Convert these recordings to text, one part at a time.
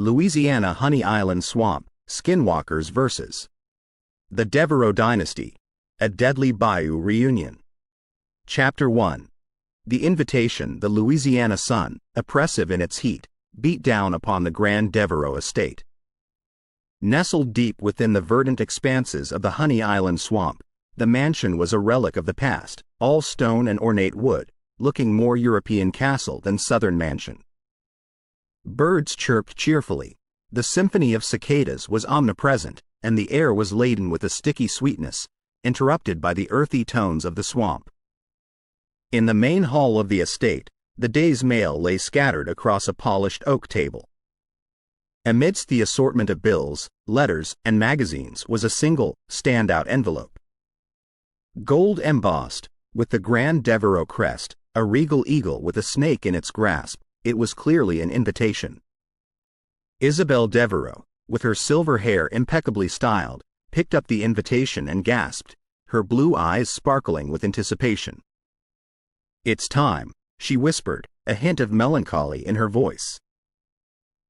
Louisiana Honey Island Swamp, Skinwalkers vs. The Deveraux Dynasty, a deadly Bayou reunion. Chapter 1. The invitation. The Louisiana sun, oppressive in its heat, beat down upon the grand Deveraux estate. Nestled deep within the verdant expanses of the Honey Island Swamp, the mansion was a relic of the past, all stone and ornate wood, looking more European castle than southern mansion. Birds chirped cheerfully, the symphony of cicadas was omnipresent, and the air was laden with a sticky sweetness, interrupted by the earthy tones of the swamp. In the main hall of the estate, the day's mail lay scattered across a polished oak table. Amidst the assortment of bills, letters, and magazines was a single, standout envelope. Gold embossed, with the grand Deveraux crest, a regal eagle with a snake in its grasp, it was clearly an invitation. Isabelle Deveraux, with her silver hair impeccably styled, picked up the invitation and gasped, her blue eyes sparkling with anticipation. "It's time," she whispered, a hint of melancholy in her voice.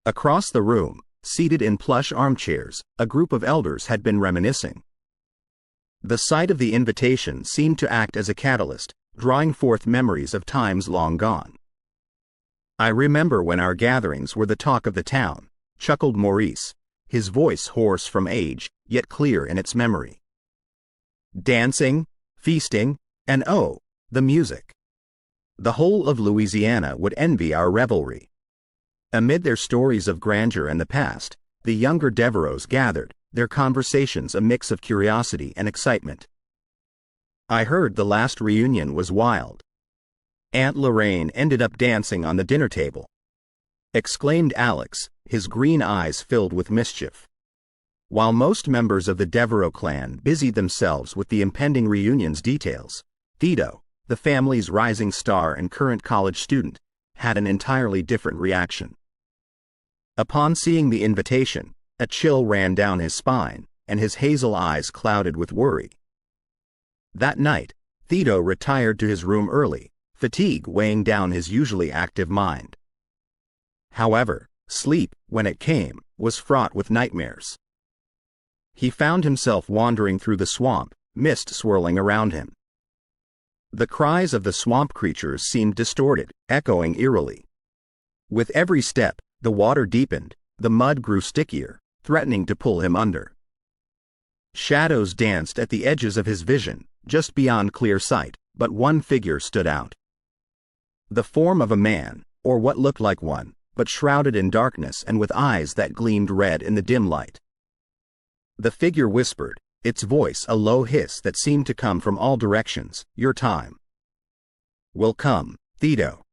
Across the room, seated in plush armchairs, a group of elders had been reminiscing. The sight of the invitation seemed to act as a catalyst, drawing forth memories of times long gone. "I remember when our gatherings were the talk of the town," chuckled Maurice, his voice hoarse from age, yet clear in its memory. "Dancing, feasting, and oh, the music. The whole of Louisiana would envy our revelry." Amid their stories of grandeur and the past, the younger Deveraux gathered, their conversations a mix of curiosity and excitement. "I heard the last reunion was wild. Aunt Lorraine ended up dancing on the dinner table," exclaimed Alex, his green eyes filled with mischief. While most members of the Deveraux clan busied themselves with the impending reunion's details, Theodore, the family's rising star and current college student, had an entirely different reaction. Upon seeing the invitation, a chill ran down his spine, and his hazel eyes clouded with worry. That night, Theodore retired to his room early, fatigue weighing down his usually active mind. However, sleep, when it came, was fraught with nightmares. He found himself wandering through the swamp, mist swirling around him. The cries of the swamp creatures seemed distorted, echoing eerily. With every step, the water deepened, the mud grew stickier, threatening to pull him under. Shadows danced at the edges of his vision, just beyond clear sight, but one figure stood out. The form of a man, or what looked like one, but shrouded in darkness and with eyes that gleamed red in the dim light. The figure whispered, its voice a low hiss that seemed to come from all directions, "Your time will come, Theodore."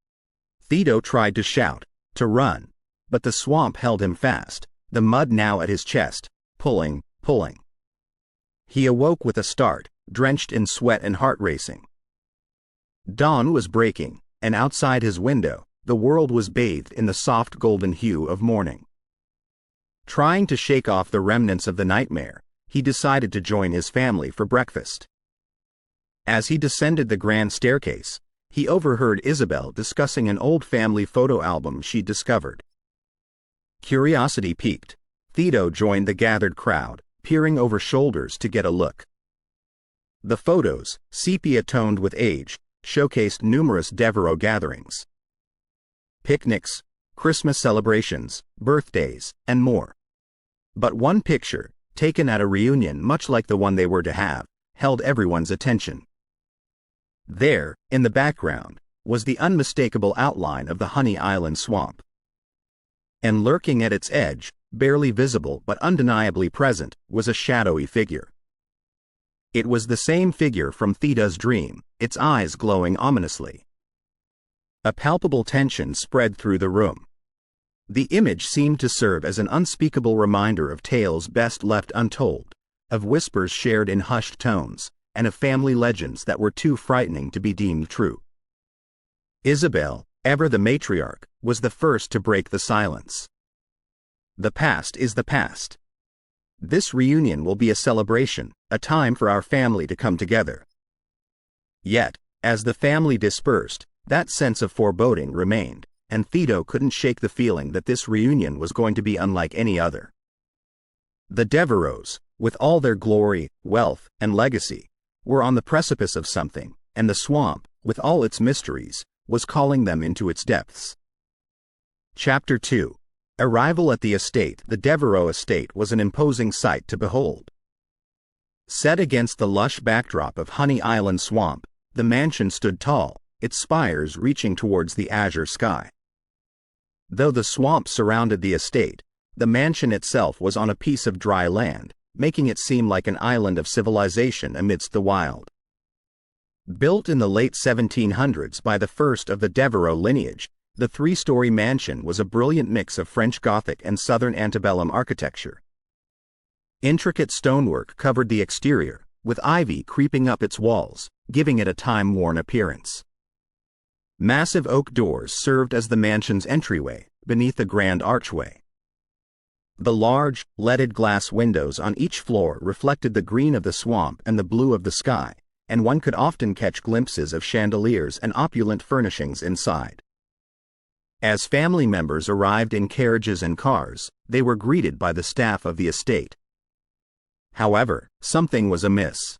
Theodore tried to shout, to run, but the swamp held him fast, the mud now at his chest, pulling. He awoke with a start, drenched in sweat and heart racing. Dawn was breaking, and outside his window, the world was bathed in the soft golden hue of morning. Trying to shake off the remnants of the nightmare, he decided to join his family for breakfast. As he descended the grand staircase, he overheard Isabelle discussing an old family photo album she'd discovered. Curiosity piqued, Theodore joined the gathered crowd, peering over shoulders to get a look. The photos, sepia-toned with age, showcased numerous Deveraux gatherings. Picnics, Christmas celebrations, birthdays, and more. But one picture, taken at a reunion much like the one they were to have, held everyone's attention. There, in the background, was the unmistakable outline of the Honey Island Swamp. And lurking at its edge, barely visible but undeniably present, was a shadowy figure. It was the same figure from Theda's dream, its eyes glowing ominously. A palpable tension spread through the room. The image seemed to serve as an unspeakable reminder of tales best left untold, of whispers shared in hushed tones, and of family legends that were too frightening to be deemed true. Isabelle, ever the matriarch, was the first to break the silence. "The past is the past. This reunion will be a celebration, a time for our family to come together." Yet, as the family dispersed, that sense of foreboding remained, and Theodore couldn't shake the feeling that this reunion was going to be unlike any other. The Deveraux, with all their glory, wealth, and legacy, were on the precipice of something, and the swamp, with all its mysteries, was calling them into its depths. Chapter 2. Arrival at the estate. The Deveraux estate was an imposing sight to behold. Set against the lush backdrop of Honey Island Swamp, the mansion stood tall, its spires reaching towards the azure sky. Though the swamp surrounded the estate, the mansion itself was on a piece of dry land, making it seem like an island of civilization amidst the wild. Built in the late 1700s by the first of the Deveraux lineage, the three-story mansion was a brilliant mix of French Gothic and Southern antebellum architecture. Intricate stonework covered the exterior, with ivy creeping up its walls, giving it a time-worn appearance. Massive oak doors served as the mansion's entryway, beneath a grand archway. The large, leaded glass windows on each floor reflected the green of the swamp and the blue of the sky, and one could often catch glimpses of chandeliers and opulent furnishings inside. As family members arrived in carriages and cars, they were greeted by the staff of the estate. However, something was amiss.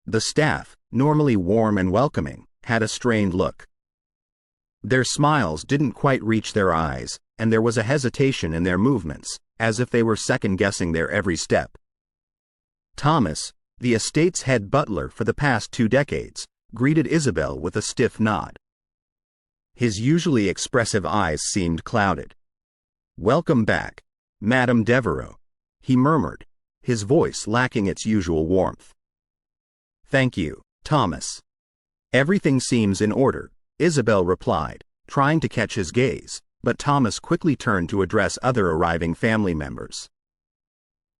The staff, normally warm and welcoming, had a strained look. Their smiles didn't quite reach their eyes, and there was a hesitation in their movements, as if they were second-guessing their every step. Thomas, the estate's head butler for the past 2 decades, greeted Isabel with a stiff nod. His usually expressive eyes seemed clouded. "Welcome back, Madame Deveraux," he murmured, his voice lacking its usual warmth. "Thank you, Thomas. Everything seems in order," Isabel replied, trying to catch his gaze, but Thomas quickly turned to address other arriving family members.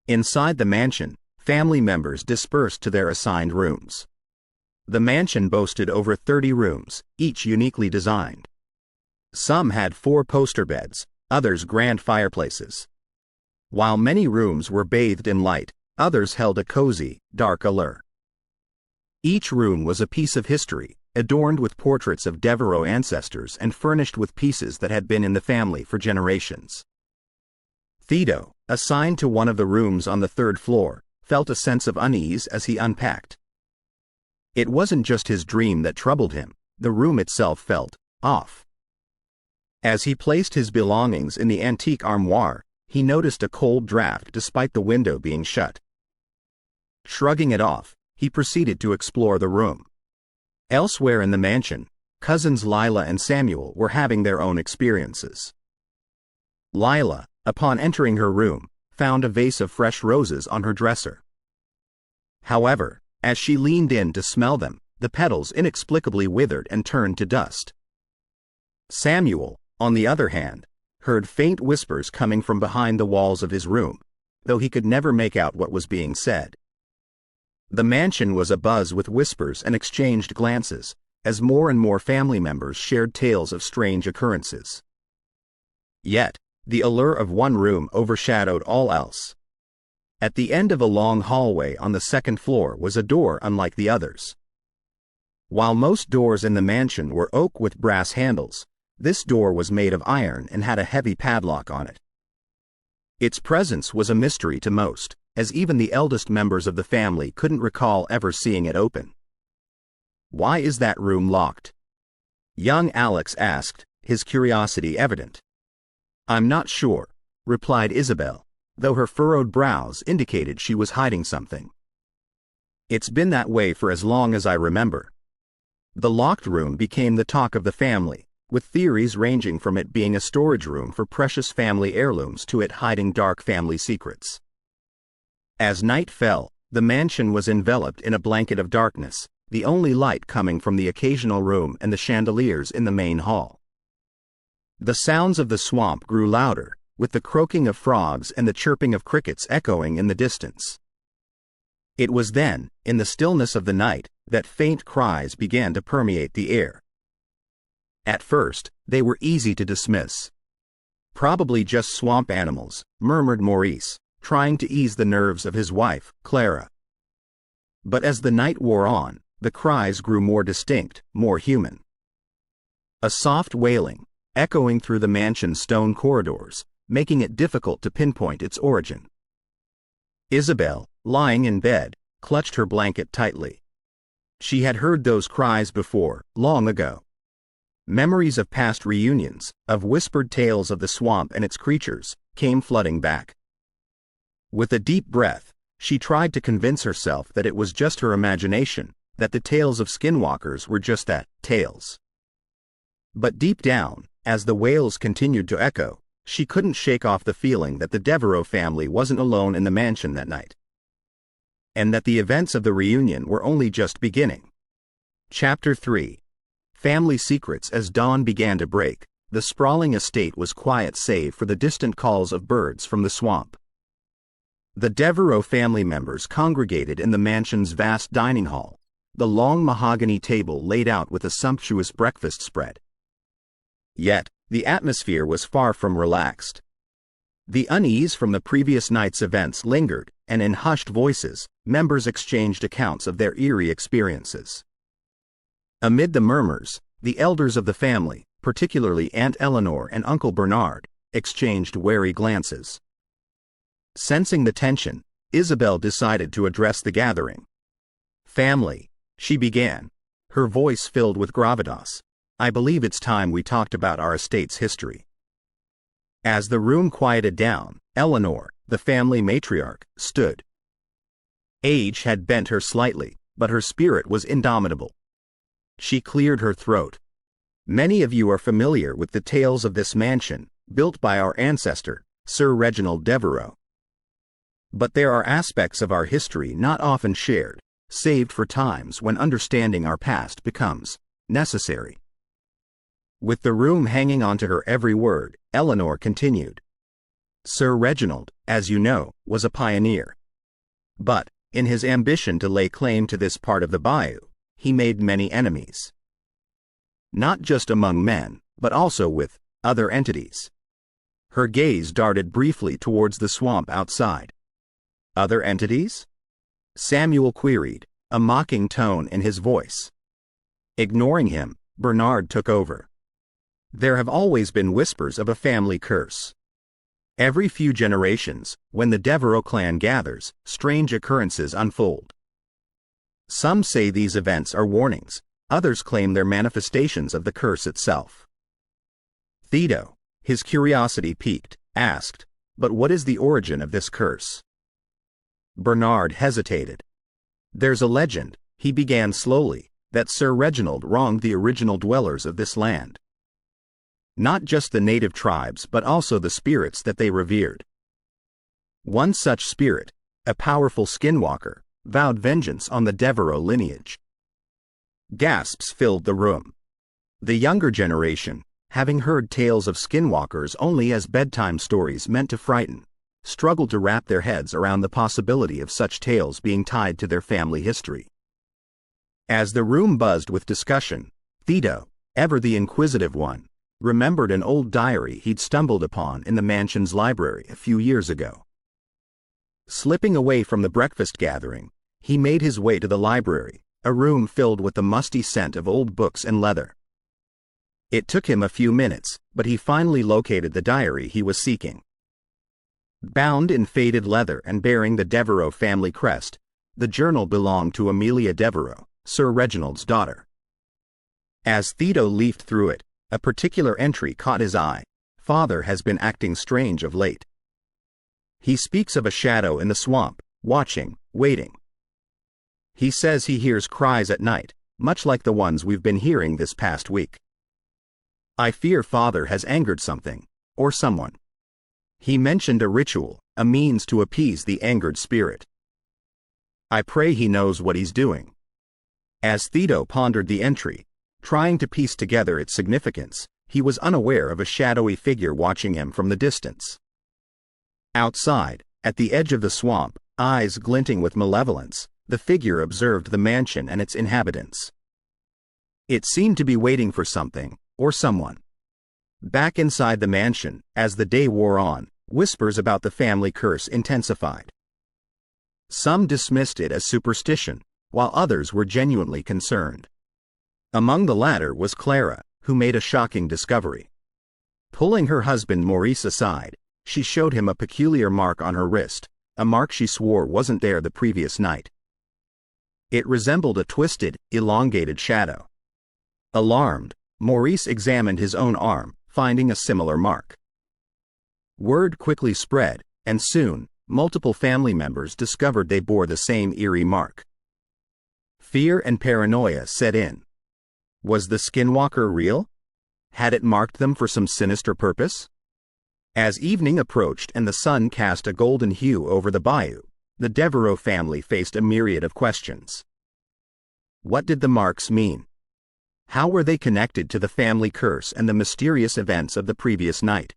Inside the mansion, family members dispersed to their assigned rooms. The mansion boasted over 30 rooms, each uniquely designed. Some had 4 poster beds, others grand fireplaces. While many rooms were bathed in light, others held a cozy, dark allure. Each room was a piece of history, adorned with portraits of Deveraux ancestors and furnished with pieces that had been in the family for generations. Theodore, assigned to one of the rooms on the 3rd floor, felt a sense of unease as he unpacked. It wasn't just his dream that troubled him, the room itself felt off. As he placed his belongings in the antique armoire, he noticed a cold draft despite the window being shut. Shrugging it off, he proceeded to explore the room. Elsewhere in the mansion, cousins Lila and Samuel were having their own experiences. Lila, upon entering her room, found a vase of fresh roses on her dresser. However, as she leaned in to smell them, the petals inexplicably withered and turned to dust. Samuel, on the other hand, heard faint whispers coming from behind the walls of his room, though he could never make out what was being said. The mansion was abuzz with whispers and exchanged glances, as more and more family members shared tales of strange occurrences. Yet, the allure of one room overshadowed all else. At the end of a long hallway on the 2nd floor was a door unlike the others. While most doors in the mansion were oak with brass handles, this door was made of iron and had a heavy padlock on it. Its presence was a mystery to most, as even the eldest members of the family couldn't recall ever seeing it open. "Why is that room locked?" young Alex asked, his curiosity evident. "I'm not sure," replied Isabel, though her furrowed brows indicated she was hiding something. "It's been that way for as long as I remember." The locked room became the talk of the family, with theories ranging from it being a storage room for precious family heirlooms to it hiding dark family secrets. As night fell, the mansion was enveloped in a blanket of darkness, the only light coming from the occasional room and the chandeliers in the main hall. The sounds of the swamp grew louder, with the croaking of frogs and the chirping of crickets echoing in the distance. It was then, in the stillness of the night, that faint cries began to permeate the air. At first, they were easy to dismiss. "Probably just swamp animals," murmured Maurice, trying to ease the nerves of his wife, Clara. But as the night wore on, the cries grew more distinct, more human. A soft wailing, echoing through the mansion's stone corridors, making it difficult to pinpoint its origin. Isabel, lying in bed, clutched her blanket tightly. She had heard those cries before, long ago. Memories of past reunions, of whispered tales of the swamp and its creatures, came flooding back. With a deep breath, she tried to convince herself that it was just her imagination, that the tales of skinwalkers were just that, tales. But deep down, as the wails continued to echo, she couldn't shake off the feeling that the Deveraux family wasn't alone in the mansion that night. And that the events of the reunion were only just beginning. Chapter 3. Family Secrets. As dawn began to break, the sprawling estate was quiet save for the distant calls of birds from the swamp. The Deveraux family members congregated in the mansion's vast dining hall, the long mahogany table laid out with a sumptuous breakfast spread. Yet, the atmosphere was far from relaxed. The unease from the previous night's events lingered, and in hushed voices, members exchanged accounts of their eerie experiences. Amid the murmurs, the elders of the family, particularly Aunt Eleanor and Uncle Bernard, exchanged wary glances. Sensing the tension, Isabel decided to address the gathering. "Family," she began, her voice filled with gravitas, "I believe it's time we talked about our estate's history." As the room quieted down, Eleanor, the family matriarch, stood. Age had bent her slightly, but her spirit was indomitable. She cleared her throat. "Many of you are familiar with the tales of this mansion, built by our ancestor, Sir Reginald Deveraux. But there are aspects of our history not often shared, saved for times when understanding our past becomes necessary." With the room hanging onto her every word, Eleanor continued. "Sir Reginald, as you know, was a pioneer. But, in his ambition to lay claim to this part of the bayou, he made many enemies. Not just among men, but also with other entities." Her gaze darted briefly towards the swamp outside. "Other entities?" Samuel queried, a mocking tone in his voice. Ignoring him, Bernard took over. "There have always been whispers of a family curse. Every few generations, when the Deveraux clan gathers, strange occurrences unfold. Some say these events are warnings, others claim they're manifestations of the curse itself." Thedo, his curiosity piqued, asked, "But what is the origin of this curse?" Bernard hesitated. "There's a legend," he began slowly, "that Sir Reginald wronged the original dwellers of this land. Not just the native tribes but also the spirits that they revered. One such spirit, a powerful skinwalker, vowed vengeance on the Deveraux lineage." Gasps filled the room. The younger generation, having heard tales of skinwalkers only as bedtime stories meant to frighten, struggled to wrap their heads around the possibility of such tales being tied to their family history. As the room buzzed with discussion, Thedo, ever the inquisitive one, remembered an old diary he'd stumbled upon in the mansion's library a few years ago. Slipping away from the breakfast gathering, he made his way to the library, a room filled with the musty scent of old books and leather. It took him a few minutes, but he finally located the diary he was seeking. Bound in faded leather and bearing the Deveraux family crest, the journal belonged to Amelia Deveraux, Sir Reginald's daughter. As Thedo leafed through it, a particular entry caught his eye. "Father has been acting strange of late. He speaks of a shadow in the swamp, watching, waiting. He says he hears cries at night, much like the ones we've been hearing this past week. I fear Father has angered something, or someone. He mentioned a ritual, a means to appease the angered spirit. I pray he knows what he's doing." As Thedo pondered the entry, trying to piece together its significance, he was unaware of a shadowy figure watching him from the distance. Outside, at the edge of the swamp, eyes glinting with malevolence, the figure observed the mansion and its inhabitants. It seemed to be waiting for something, or someone. Back inside the mansion, as the day wore on, whispers about the family curse intensified. Some dismissed it as superstition, while others were genuinely concerned. Among the latter was Clara, who made a shocking discovery. Pulling her husband Maurice aside, she showed him a peculiar mark on her wrist, a mark she swore wasn't there the previous night. It resembled a twisted, elongated shadow. Alarmed, Maurice examined his own arm, finding a similar mark. Word quickly spread, and soon, multiple family members discovered they bore the same eerie mark. Fear and paranoia set in. Was the Skinwalker real? Had it marked them for some sinister purpose? As evening approached and the sun cast a golden hue over the bayou, the Deveraux family faced a myriad of questions. What did the marks mean? How were they connected to the family curse and the mysterious events of the previous night?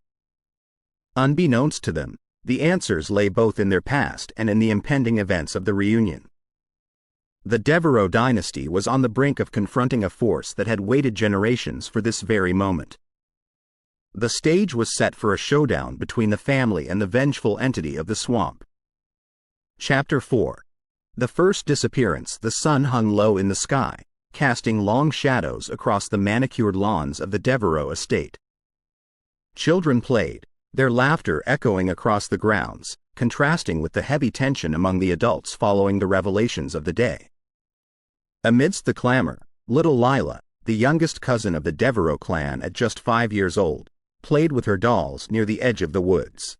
Unbeknownst to them, the answers lay both in their past and in the impending events of the reunion. The Deveraux Dynasty was on the brink of confronting a force that had waited generations for this very moment. The stage was set for a showdown between the family and the vengeful entity of the swamp. Chapter 4. The first disappearance. The sun hung low in the sky, casting long shadows across the manicured lawns of the Deveraux estate. Children played, their laughter echoing across the grounds, contrasting with the heavy tension among the adults following the revelations of the day. Amidst the clamor, little Lila, the youngest cousin of the Deveraux clan at just 5 years old, played with her dolls near the edge of the woods.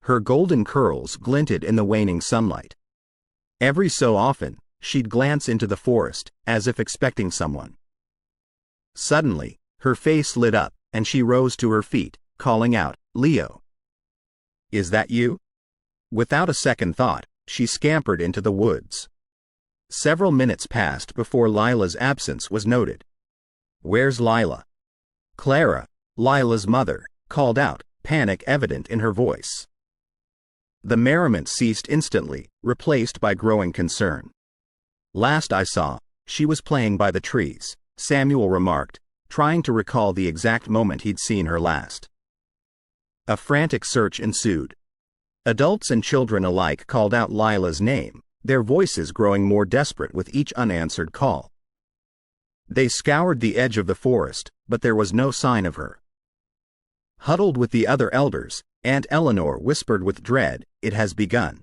Her golden curls glinted in the waning sunlight. Every so often, she'd glance into the forest, as if expecting someone. Suddenly, her face lit up, and she rose to her feet, calling out, "Leo! Is that you?" Without a second thought, she scampered into the woods. Several minutes passed before Lila's absence was noted. "Where's Lila?" Clara, Lila's mother, called out, panic evident in her voice. The merriment ceased instantly, replaced by growing concern. "Last I saw, she was playing by the trees," Samuel remarked, trying to recall the exact moment he'd seen her last. A frantic search ensued. Adults and children alike called out Lila's name, their voices growing more desperate with each unanswered call. They scoured the edge of the forest, but there was no sign of her. Huddled with the other elders, Aunt Eleanor whispered with dread, "It has begun."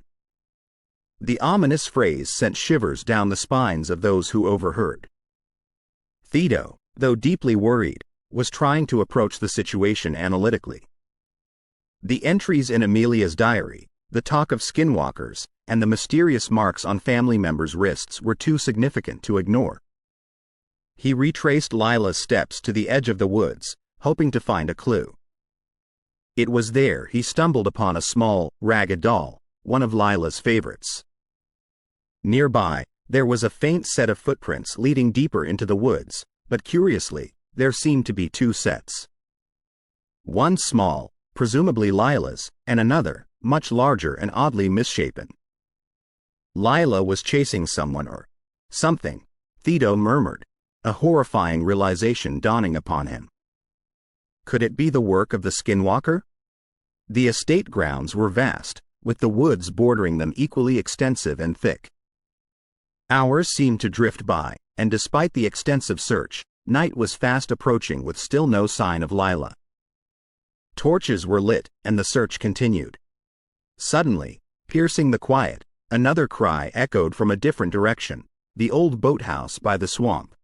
The ominous phrase sent shivers down the spines of those who overheard. Thedo, though deeply worried, was trying to approach the situation analytically. The entries in Amelia's diary, the talk of Skinwalkers, and the mysterious marks on family members' wrists were too significant to ignore. He retraced Lila's steps to the edge of the woods, hoping to find a clue. It was there he stumbled upon a small, ragged doll, one of Lila's favorites. Nearby, there was a faint set of footprints leading deeper into the woods, but curiously, there seemed to be two sets. One small, presumably Lila's, and another, much larger and oddly misshapen. Lila was chasing someone or something, Thedo murmured, a horrifying realization dawning upon him. Could it be the work of the Skinwalker? The estate grounds were vast, with the woods bordering them equally extensive and thick. Hours seemed to drift by, and despite the extensive search, night was fast approaching with still no sign of Lila. Torches were lit, and the search continued. Suddenly, piercing the quiet, another cry echoed from a different direction, the old boathouse by the swamp.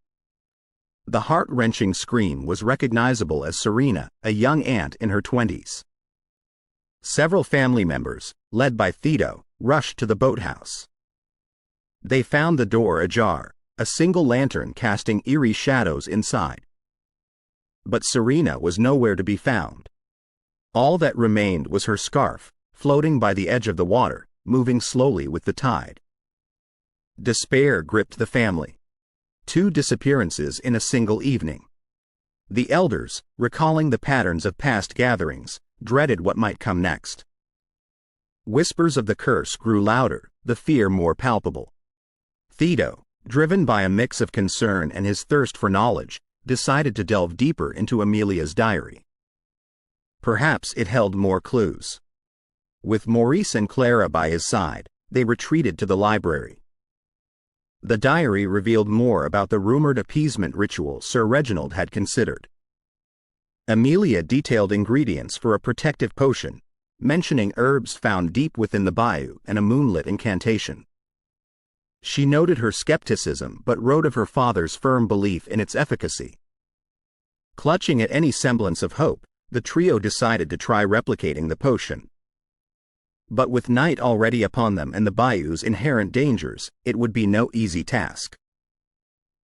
The heart-wrenching scream was recognizable as Serena, a young aunt in her 20s. Several family members, led by Thedo, rushed to the boathouse. They found the door ajar, a single lantern casting eerie shadows inside. But Serena was nowhere to be found. All that remained was her scarf, floating by the edge of the water, moving slowly with the tide. Despair gripped the family. 2 disappearances in a single evening. The elders, recalling the patterns of past gatherings, dreaded what might come next. Whispers of the curse grew louder, the fear more palpable. Thedo, driven by a mix of concern and his thirst for knowledge, decided to delve deeper into Amelia's diary. Perhaps it held more clues. With Maurice and Clara by his side, they retreated to the library. The diary revealed more about the rumored appeasement ritual Sir Reginald had considered. Amelia detailed ingredients for a protective potion, mentioning herbs found deep within the bayou and a moonlit incantation. She noted her skepticism but wrote of her father's firm belief in its efficacy. Clutching at any semblance of hope, the trio decided to try replicating the potion. But with night already upon them and the bayou's inherent dangers, it would be no easy task.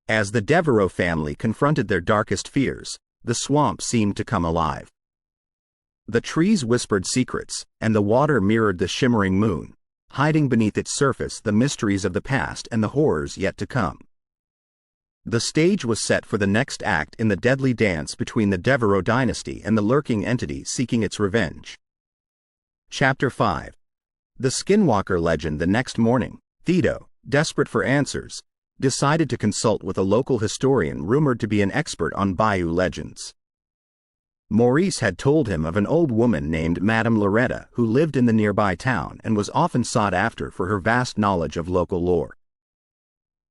As the Deveraux family confronted their darkest fears, the swamp seemed to come alive. The trees whispered secrets, and the water mirrored the shimmering moon, hiding beneath its surface the mysteries of the past and the horrors yet to come. The stage was set for the next act in the deadly dance between the Deveraux Dynasty and the lurking entity seeking its revenge. Chapter 5. The Skinwalker legend. The next morning, Theodore, desperate for answers, decided to consult with a local historian rumored to be an expert on Bayou legends. Maurice had told him of an old woman named Madame Loretta who lived in the nearby town and was often sought after for her vast knowledge of local lore.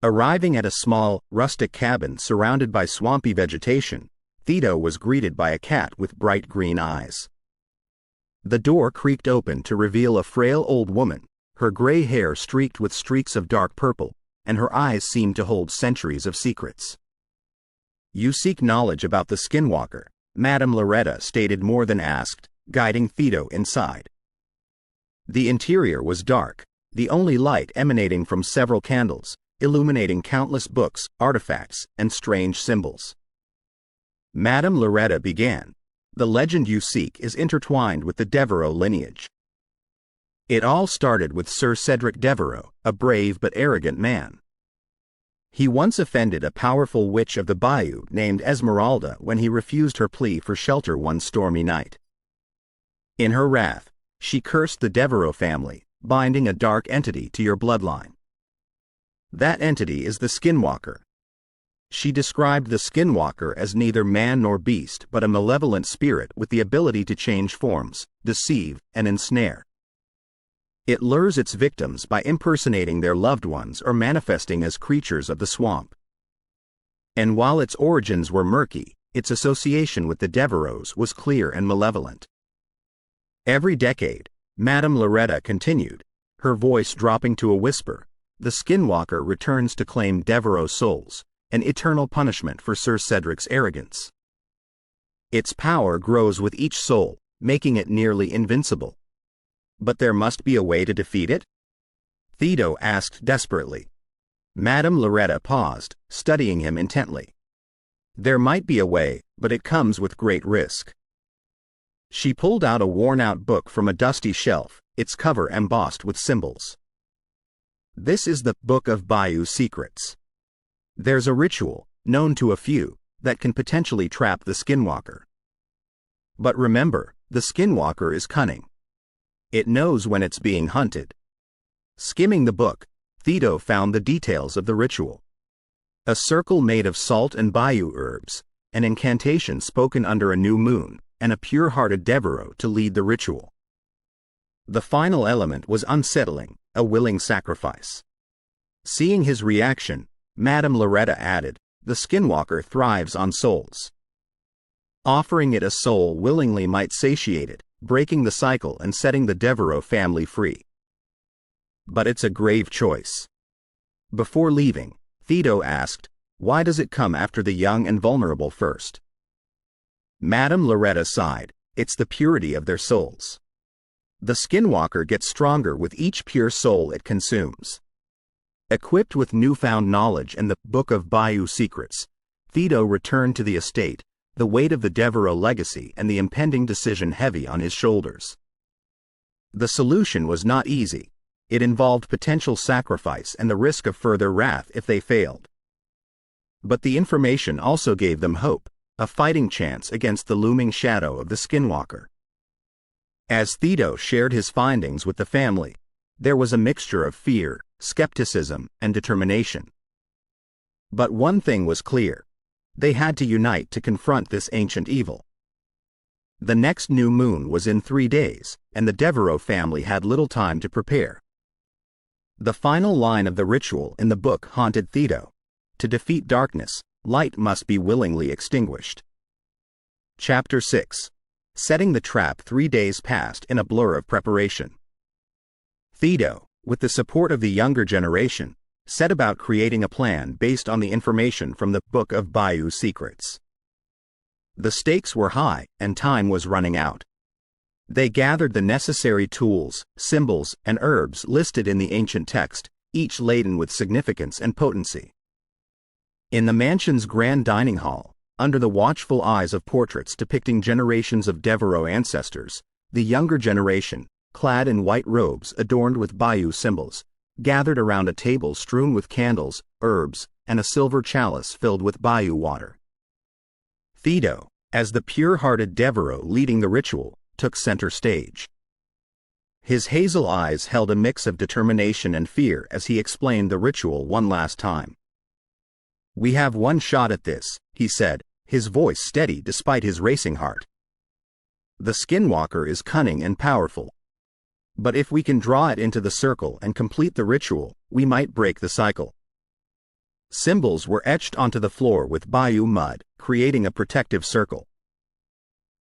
Arriving at a small, rustic cabin surrounded by swampy vegetation, Theodore was greeted by a cat with bright green eyes. The door creaked open to reveal a frail old woman, her gray hair streaked with streaks of dark purple, and her eyes seemed to hold centuries of secrets. "You seek knowledge about the Skinwalker," Madame Loretta stated more than asked, guiding Theodore inside. The interior was dark, the only light emanating from several candles, illuminating countless books, artifacts, and strange symbols. Madame Loretta began, "The legend you seek is intertwined with the Deveraux lineage. It all started with Sir Cedric Deveraux, a brave but arrogant man. He once offended a powerful witch of the bayou named Esmeralda when he refused her plea for shelter one stormy night. In her wrath, she cursed the Deveraux family, binding a dark entity to your bloodline. That entity is the Skinwalker. She described the Skinwalker as neither man nor beast but a malevolent spirit with the ability to change forms, deceive, and ensnare. It lures its victims by impersonating their loved ones or manifesting as creatures of the swamp. And while its origins were murky, its association with the Deveraux was clear and malevolent. Every decade," Madame Loretta continued, her voice dropping to a whisper, "the Skinwalker returns to claim Deveraux souls, an eternal punishment for Sir Cedric's arrogance. Its power grows with each soul, making it nearly invincible. But there must be a way to defeat it?" Theodore asked desperately. Madame Loretta paused, studying him intently. "There might be a way, but it comes with great risk." She pulled out a worn-out book from a dusty shelf, its cover embossed with symbols. "This is the Book of Bayou Secrets. There's a ritual, known to a few, that can potentially trap the Skinwalker. But remember, the Skinwalker is cunning. It knows when it's being hunted." Skimming the book, Theodore found the details of the ritual. A circle made of salt and bayou herbs, an incantation spoken under a new moon, and a pure-hearted Deveraux to lead the ritual. The final element was unsettling, a willing sacrifice. Seeing his reaction, Madame Loretta added, "The Skinwalker thrives on souls. Offering it a soul willingly might satiate it, breaking the cycle and setting the Deveraux family free. But it's a grave choice." Before leaving, Theodore asked, "Why does it come after the young and vulnerable first?" Madame Loretta sighed, "It's the purity of their souls. The Skinwalker gets stronger with each pure soul it consumes." Equipped with newfound knowledge and the Book of Bayou Secrets, Theodore returned to the estate, the weight of the Deveraux legacy and the impending decision heavy on his shoulders. The solution was not easy. It involved potential sacrifice and the risk of further wrath if they failed. But the information also gave them hope, a fighting chance against the looming shadow of the Skinwalker. As Theodore shared his findings with the family, there was a mixture of fear, skepticism, and determination. But one thing was clear. They had to unite to confront this ancient evil. The next new moon was in 3 days, and the Deveraux family had little time to prepare. The final line of the ritual in the book haunted Theodore. To defeat darkness, light must be willingly extinguished. Chapter 6. Setting the trap. 3 days passed in a blur of preparation. Thedo, with the support of the younger generation, set about creating a plan based on the information from the Book of Bayou Secrets. The stakes were high, and time was running out. They gathered the necessary tools, symbols, and herbs listed in the ancient text, each laden with significance and potency. In the mansion's grand dining hall, under the watchful eyes of portraits depicting generations of Deveraux ancestors, the younger generation, clad in white robes adorned with Bayou symbols, gathered around a table strewn with candles, herbs, and a silver chalice filled with Bayou water. Thedo, as the pure-hearted Deveraux leading the ritual, took center stage. His hazel eyes held a mix of determination and fear as he explained the ritual one last time. "We have one shot at this," he said, his voice steady despite his racing heart. "The Skinwalker is cunning and powerful. But if we can draw it into the circle and complete the ritual, we might break the cycle." Symbols were etched onto the floor with Bayou mud, creating a protective circle.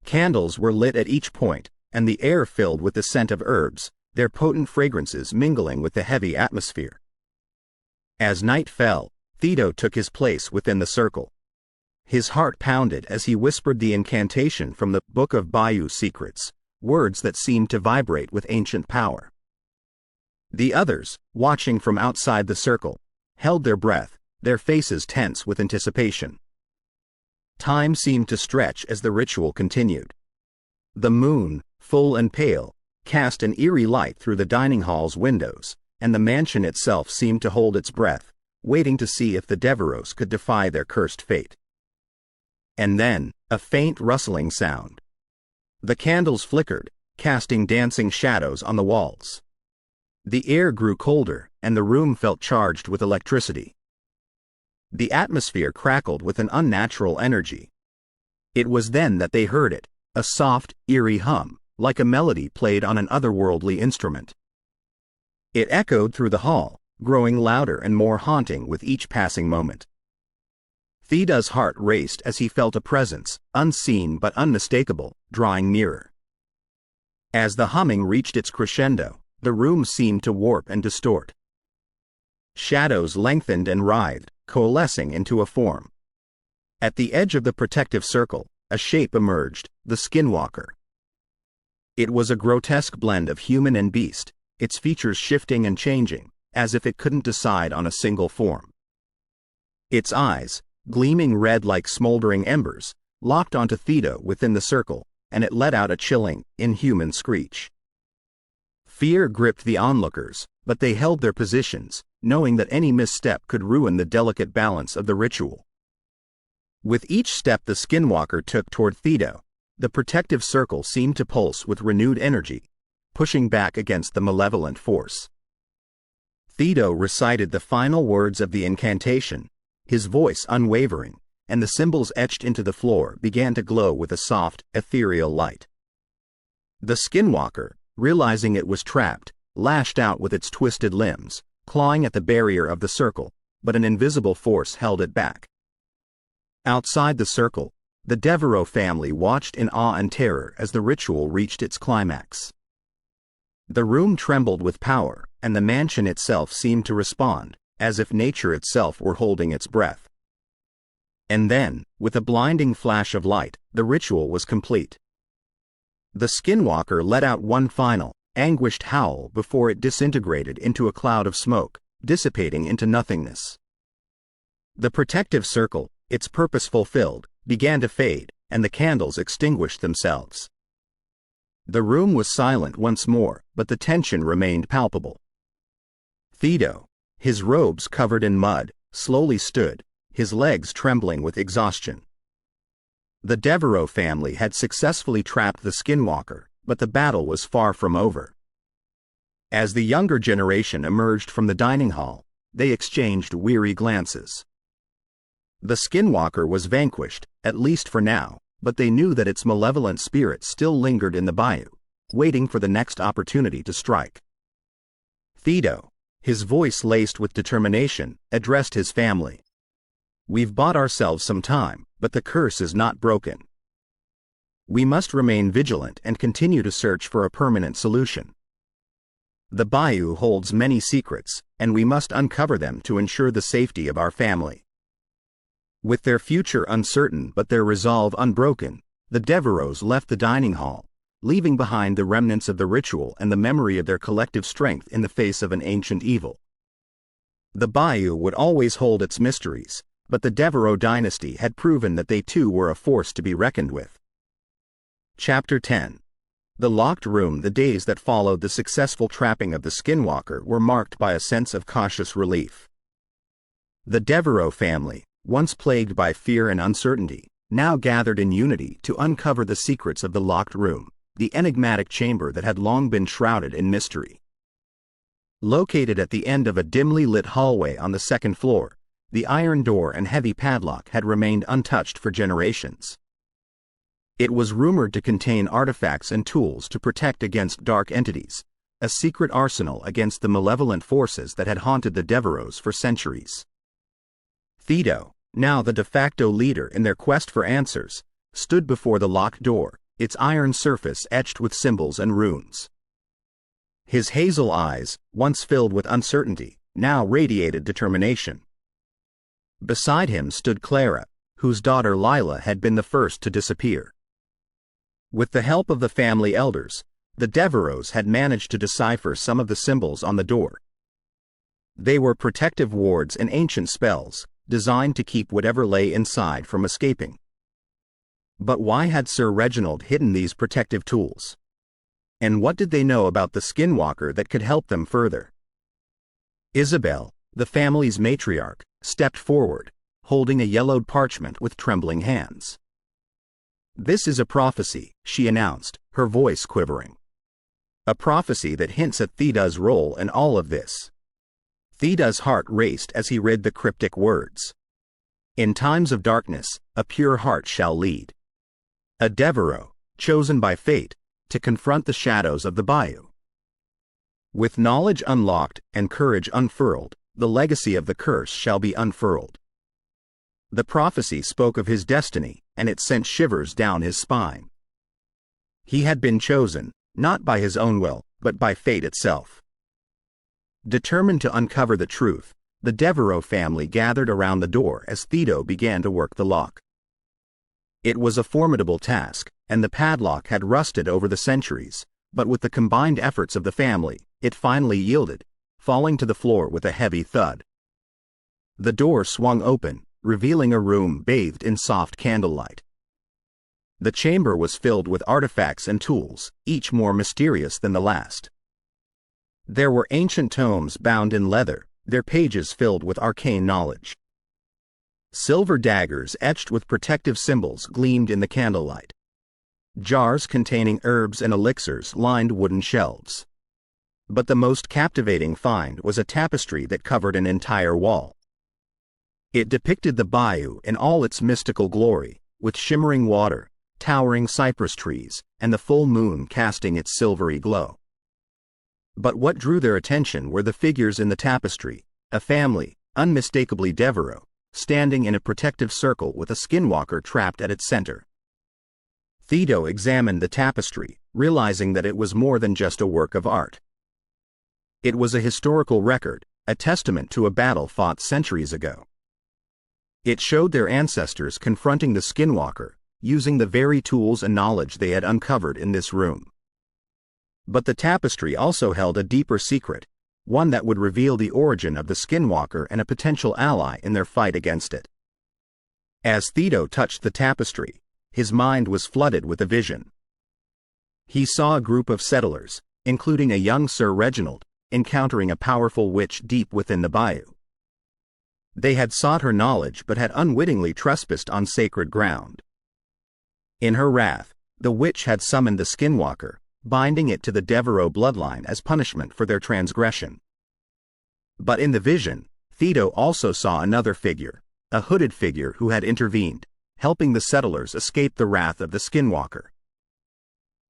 Candles were lit at each point, and the air filled with the scent of herbs, their potent fragrances mingling with the heavy atmosphere. As night fell, Thedo took his place within the circle. His heart pounded as he whispered the incantation from the Book of Bayou Secrets, words that seemed to vibrate with ancient power. The others, watching from outside the circle, held their breath, their faces tense with anticipation. Time seemed to stretch as the ritual continued. The moon, full and pale, cast an eerie light through the dining hall's windows, and the mansion itself seemed to hold its breath, waiting to see if the Deveraux could defy their cursed fate. And then, a faint rustling sound. The candles flickered, casting dancing shadows on the walls. The air grew colder, and the room felt charged with electricity. The atmosphere crackled with an unnatural energy. It was then that they heard it, a soft, eerie hum, like a melody played on an otherworldly instrument. It echoed through the hall, growing louder and more haunting with each passing moment. Theda's heart raced as he felt a presence, unseen but unmistakable, drawing nearer. As the humming reached its crescendo, the room seemed to warp and distort. Shadows lengthened and writhed, coalescing into a form. At the edge of the protective circle, a shape emerged, the Skinwalker. It was a grotesque blend of human and beast, its features shifting and changing, as if it couldn't decide on a single form. Its eyes, gleaming red like smoldering embers, locked onto Thedo within the circle, and it let out a chilling, inhuman screech. Fear gripped the onlookers, but they held their positions, knowing that any misstep could ruin the delicate balance of the ritual. With each step the Skinwalker took toward Thedo, the protective circle seemed to pulse with renewed energy, pushing back against the malevolent force. Thedo recited the final words of the incantation, his voice unwavering, and the symbols etched into the floor began to glow with a soft, ethereal light. The Skinwalker, realizing it was trapped, lashed out with its twisted limbs, clawing at the barrier of the circle, but an invisible force held it back. Outside the circle, the Deveraux family watched in awe and terror as the ritual reached its climax. The room trembled with power, and the mansion itself seemed to respond, as if nature itself were holding its breath. And then, with a blinding flash of light, the ritual was complete. The Skinwalker let out one final, anguished howl before it disintegrated into a cloud of smoke, dissipating into nothingness. The protective circle, its purpose fulfilled, began to fade, and the candles extinguished themselves. The room was silent once more, but the tension remained palpable. Thedo, his robes covered in mud, slowly stood, his legs trembling with exhaustion. The Deveraux family had successfully trapped the Skinwalker, but the battle was far from over. As the younger generation emerged from the dining hall, they exchanged weary glances. The Skinwalker was vanquished, at least for now, but they knew that its malevolent spirit still lingered in the bayou, waiting for the next opportunity to strike. Thedo, his voice laced with determination, addressed his family. "We've bought ourselves some time, but the curse is not broken. We must remain vigilant and continue to search for a permanent solution. The bayou holds many secrets, and we must uncover them to ensure the safety of our family. With their future uncertain but their resolve unbroken, the Deveraux left the dining hall, leaving behind the remnants of the ritual and the memory of their collective strength in the face of an ancient evil. The bayou would always hold its mysteries, but the Deveraux Dynasty had proven that they too were a force to be reckoned with. Chapter 10. The locked room. The days that followed the successful trapping of the Skinwalker were marked by a sense of cautious relief. The Deveraux family, once plagued by fear and uncertainty, now gathered in unity to uncover the secrets of the locked room, the enigmatic chamber that had long been shrouded in mystery. Located at the end of a dimly lit hallway on the second floor, the iron door and heavy padlock had remained untouched for generations. It was rumored to contain artifacts and tools to protect against dark entities, a secret arsenal against the malevolent forces that had haunted the Deveraux for centuries. Thedo, now the de facto leader in their quest for answers, stood before the locked door, its iron surface etched with symbols and runes. His hazel eyes, once filled with uncertainty, now radiated determination. Beside him stood Clara, whose daughter Lila had been the first to disappear. With the help of the family elders, the Deveraux had managed to decipher some of the symbols on the door. They were protective wards and ancient spells, designed to keep whatever lay inside from escaping. But why had Sir Reginald hidden these protective tools? And what did they know about the Skinwalker that could help them further? Isabel, the family's matriarch, stepped forward, holding a yellowed parchment with trembling hands. "This is a prophecy," she announced, her voice quivering. "A prophecy that hints at Theda's role in all of this." Theda's heart raced as he read the cryptic words. "In times of darkness, a pure heart shall lead. A Deveraux, chosen by fate, to confront the shadows of the bayou. With knowledge unlocked and courage unfurled, the legacy of the curse shall be unfurled." The prophecy spoke of his destiny, and it sent shivers down his spine. He had been chosen, not by his own will, but by fate itself. Determined to uncover the truth, the Deveraux family gathered around the door as Thedo began to work the lock. It was a formidable task, and the padlock had rusted over the centuries, but with the combined efforts of the family, it finally yielded, falling to the floor with a heavy thud. The door swung open, revealing a room bathed in soft candlelight. The chamber was filled with artifacts and tools, each more mysterious than the last. There were ancient tomes bound in leather, their pages filled with arcane knowledge. Silver daggers etched with protective symbols gleamed in the candlelight. Jars containing herbs and elixirs lined wooden shelves. But the most captivating find was a tapestry that covered an entire wall. It depicted the bayou in all its mystical glory, with shimmering water, towering cypress trees, and the full moon casting its silvery glow. But what drew their attention were the figures in the tapestry, a family, unmistakably Deveraux, standing in a protective circle with a Skinwalker trapped at its center. Thedo examined the tapestry, realizing that it was more than just a work of art. It was a historical record, a testament to a battle fought centuries ago. It showed their ancestors confronting the Skinwalker, using the very tools and knowledge they had uncovered in this room. But the tapestry also held a deeper secret, one that would reveal the origin of the Skinwalker and a potential ally in their fight against it. As Thedo touched the tapestry, his mind was flooded with a vision. He saw a group of settlers, including a young Sir Reginald, encountering a powerful witch deep within the bayou. They had sought her knowledge but had unwittingly trespassed on sacred ground. In her wrath, the witch had summoned the Skinwalker, binding it to the Deveraux bloodline as punishment for their transgression. But in the vision, Thedo also saw another figure, a hooded figure who had intervened, helping the settlers escape the wrath of the Skinwalker.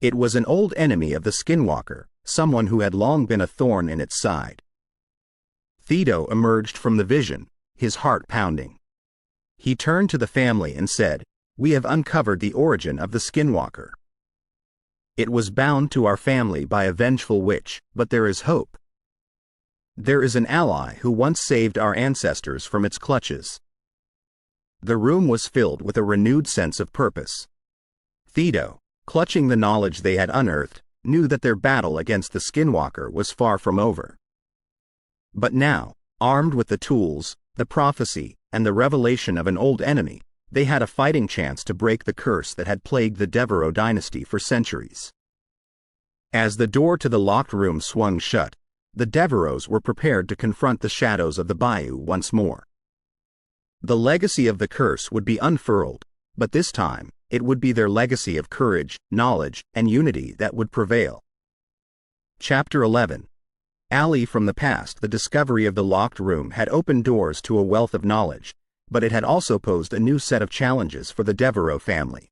It was an old enemy of the Skinwalker, someone who had long been a thorn in its side. Thedo emerged from the vision, his heart pounding. He turned to the family and said, we have uncovered the origin of the Skinwalker. It was bound to our family by a vengeful witch, but there is hope. There is an ally who once saved our ancestors from its clutches. The room was filled with a renewed sense of purpose. Thedo, clutching the knowledge they had unearthed, knew that their battle against the Skinwalker was far from over. But now, armed with the tools, the prophecy, and the revelation of an old enemy, they had a fighting chance to break the curse that had plagued the Deveraux Dynasty for centuries. As the door to the locked room swung shut, the Deveraux were prepared to confront the shadows of the Bayou once more. The legacy of the curse would be unfurled, but this time, it would be their legacy of courage, knowledge, and unity that would prevail. Chapter 11. Alley from the past. The discovery of the locked room had opened doors to a wealth of knowledge, but it had also posed a new set of challenges for the Deveraux family.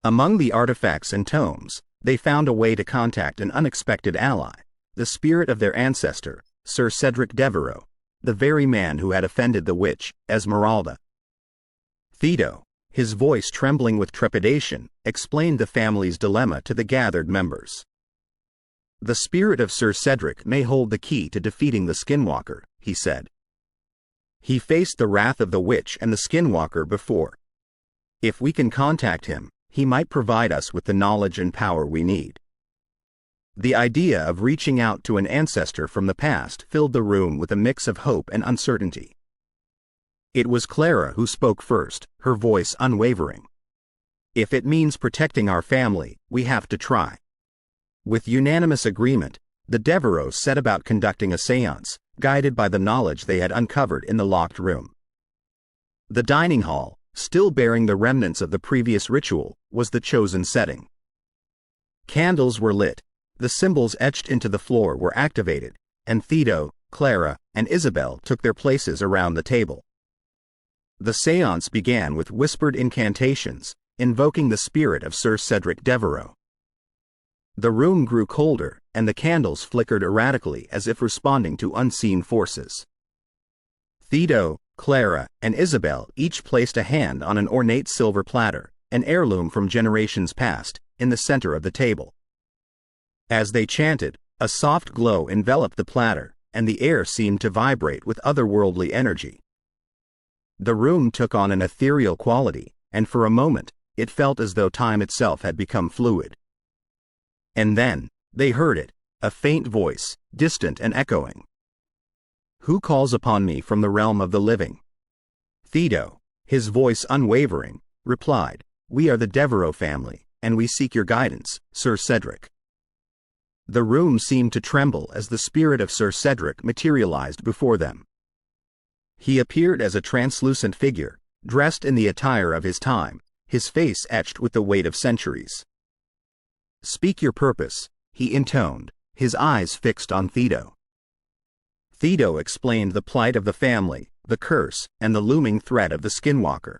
Among the artifacts and tomes, they found a way to contact an unexpected ally, the spirit of their ancestor, Sir Cedric Deveraux, the very man who had offended the witch, Esmeralda. Thedo, his voice trembling with trepidation, explained the family's dilemma to the gathered members. The spirit of Sir Cedric may hold the key to defeating the Skinwalker, he said. He faced the wrath of the witch and the Skinwalker before. If we can contact him, he might provide us with the knowledge and power we need. The idea of reaching out to an ancestor from the past filled the room with a mix of hope and uncertainty. It was Clara who spoke first, her voice unwavering. If it means protecting our family, we have to try. With unanimous agreement, the Deveraux set about conducting a séance, guided by the knowledge they had uncovered in the locked room. The dining hall, still bearing the remnants of the previous ritual, was the chosen setting. Candles were lit, the symbols etched into the floor were activated, and Thedo, Clara, and Isabel took their places around the table. The séance began with whispered incantations, invoking the spirit of Sir Cedric Deveraux. The room grew colder, and the candles flickered erratically as if responding to unseen forces. Thedo, Clara, and Isabel each placed a hand on an ornate silver platter, an heirloom from generations past, in the center of the table. As they chanted, a soft glow enveloped the platter, and the air seemed to vibrate with otherworldly energy. The room took on an ethereal quality, and for a moment, it felt as though time itself had become fluid. And then, they heard it, a faint voice, distant and echoing. "Who calls upon me from the realm of the living?" Thedo, his voice unwavering, replied, "We are the Deveraux family, and we seek your guidance, Sir Cedric." The room seemed to tremble as the spirit of Sir Cedric materialized before them. He appeared as a translucent figure, dressed in the attire of his time, his face etched with the weight of centuries. "Speak your purpose," he intoned, his eyes fixed on Thedo. Thedo explained the plight of the family, the curse, and the looming threat of the Skinwalker.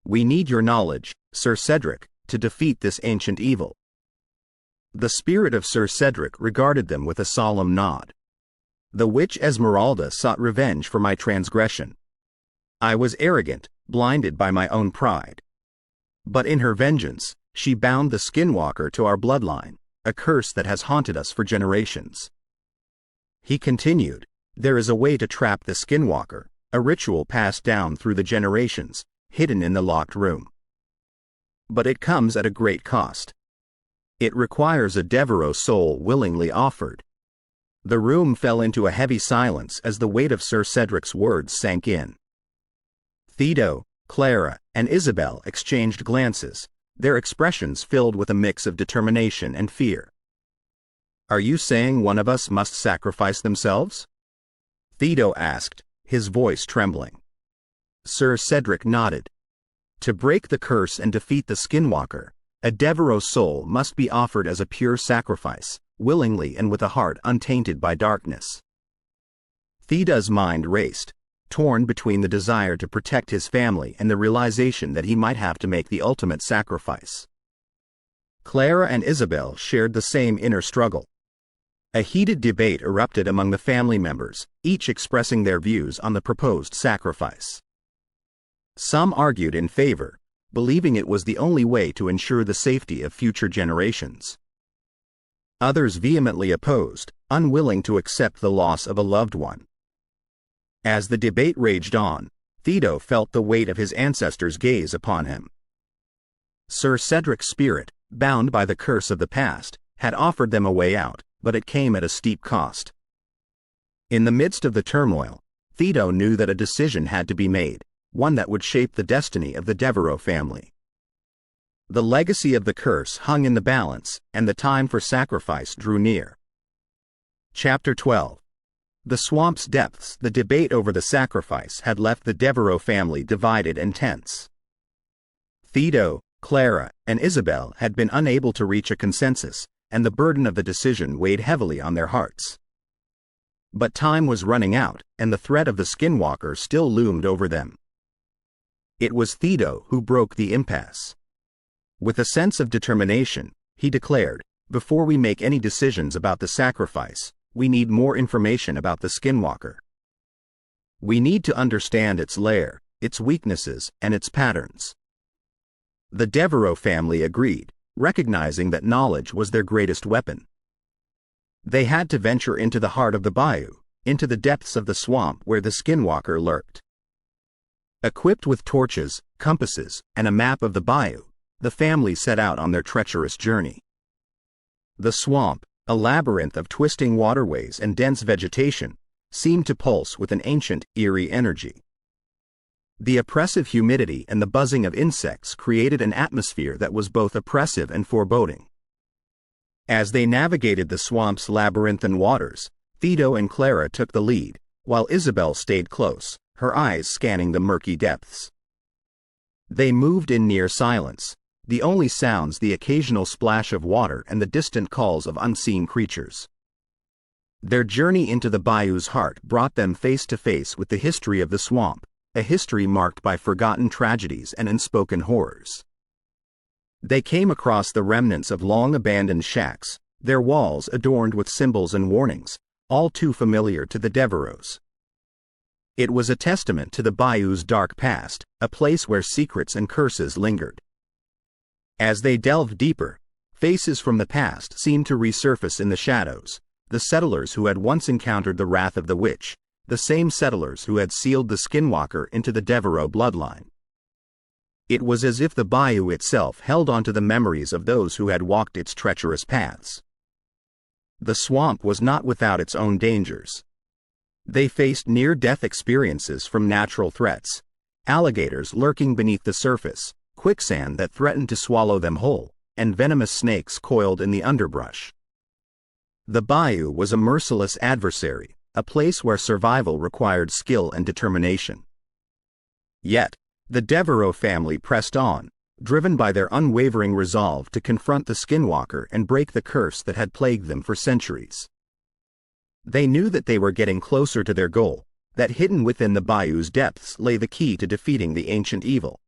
"We need your knowledge, Sir Cedric, to defeat this ancient evil." The spirit of Sir Cedric regarded them with a solemn nod. "The witch Esmeralda sought revenge for my transgression. I was arrogant, blinded by my own pride. But in her vengeance, she bound the Skinwalker to our bloodline, a curse that has haunted us for generations." He continued, "There is a way to trap the Skinwalker, a ritual passed down through the generations, hidden in the locked room. But it comes at a great cost. It requires a Deveraux soul willingly offered." The room fell into a heavy silence as the weight of Sir Cedric's words sank in. Thedo, Clara, and Isabel exchanged glances, their expressions filled with a mix of determination and fear. "Are you saying one of us must sacrifice themselves?" Thedo asked, his voice trembling. Sir Cedric nodded. "To break the curse and defeat the Skinwalker, a Deveraux soul must be offered as a pure sacrifice, willingly and with a heart untainted by darkness." Theda's mind raced, torn between the desire to protect his family and the realization that he might have to make the ultimate sacrifice. Clara and Isabel shared the same inner struggle. A heated debate erupted among the family members, each expressing their views on the proposed sacrifice. Some argued in favor, believing it was the only way to ensure the safety of future generations. Others vehemently opposed, unwilling to accept the loss of a loved one. As the debate raged on, Thedo felt the weight of his ancestors' gaze upon him. Sir Cedric's spirit, bound by the curse of the past, had offered them a way out, but it came at a steep cost. In the midst of the turmoil, Thedo knew that a decision had to be made, one that would shape the destiny of the Deveraux family. The legacy of the curse hung in the balance, and the time for sacrifice drew near. Chapter 12. The swamp's depths. The debate over the sacrifice had left the Deveraux family divided and tense. Thedo, Clara, and Isabel had been unable to reach a consensus, and the burden of the decision weighed heavily on their hearts. But time was running out, and the threat of the Skinwalker still loomed over them. It was Thedo who broke the impasse. With a sense of determination, he declared, "Before we make any decisions about the sacrifice, we need more information about the Skinwalker. We need to understand its lair, its weaknesses, and its patterns." The Deveraux family agreed, recognizing that knowledge was their greatest weapon. They had to venture into the heart of the bayou, into the depths of the swamp where the Skinwalker lurked. Equipped with torches, compasses, and a map of the bayou, the family set out on their treacherous journey. The swamp, a labyrinth of twisting waterways and dense vegetation, seemed to pulse with an ancient, eerie energy. The oppressive humidity and the buzzing of insects created an atmosphere that was both oppressive and foreboding. As they navigated the swamp's labyrinthine waters, Thedo and Clara took the lead, while Isabel stayed close, her eyes scanning the murky depths. They moved in near silence, the only sounds the occasional splash of water and the distant calls of unseen creatures. Their journey into the bayou's heart brought them face to face with the history of the swamp, a history marked by forgotten tragedies and unspoken horrors. They came across the remnants of long-abandoned shacks, their walls adorned with symbols and warnings, all too familiar to the Deveraux. It was a testament to the bayou's dark past, a place where secrets and curses lingered. As they delved deeper, faces from the past seemed to resurface in the shadows, the settlers who had once encountered the wrath of the witch, the same settlers who had sealed the Skinwalker into the Deveraux bloodline. It was as if the bayou itself held onto the memories of those who had walked its treacherous paths. The swamp was not without its own dangers. They faced near-death experiences from natural threats, alligators lurking beneath the surface, quicksand that threatened to swallow them whole, and venomous snakes coiled in the underbrush. The bayou was a merciless adversary, a place where survival required skill and determination. Yet, the Deveraux family pressed on, driven by their unwavering resolve to confront the Skinwalker and break the curse that had plagued them for centuries. They knew that they were getting closer to their goal, that hidden within the bayou's depths lay the key to defeating the ancient evil.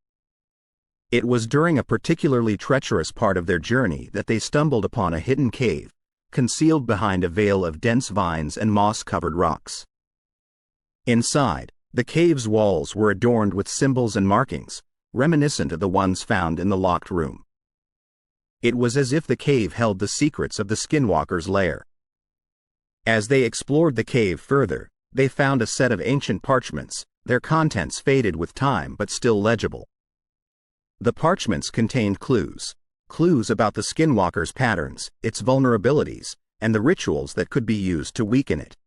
It was during a particularly treacherous part of their journey that they stumbled upon a hidden cave, concealed behind a veil of dense vines and moss-covered rocks. Inside, the cave's walls were adorned with symbols and markings, reminiscent of the ones found in the locked room. It was as if the cave held the secrets of the Skinwalker's lair. As they explored the cave further, they found a set of ancient parchments, their contents faded with time but still legible. The parchments contained clues about the Skinwalker's patterns, its vulnerabilities, and the rituals that could be used to weaken it.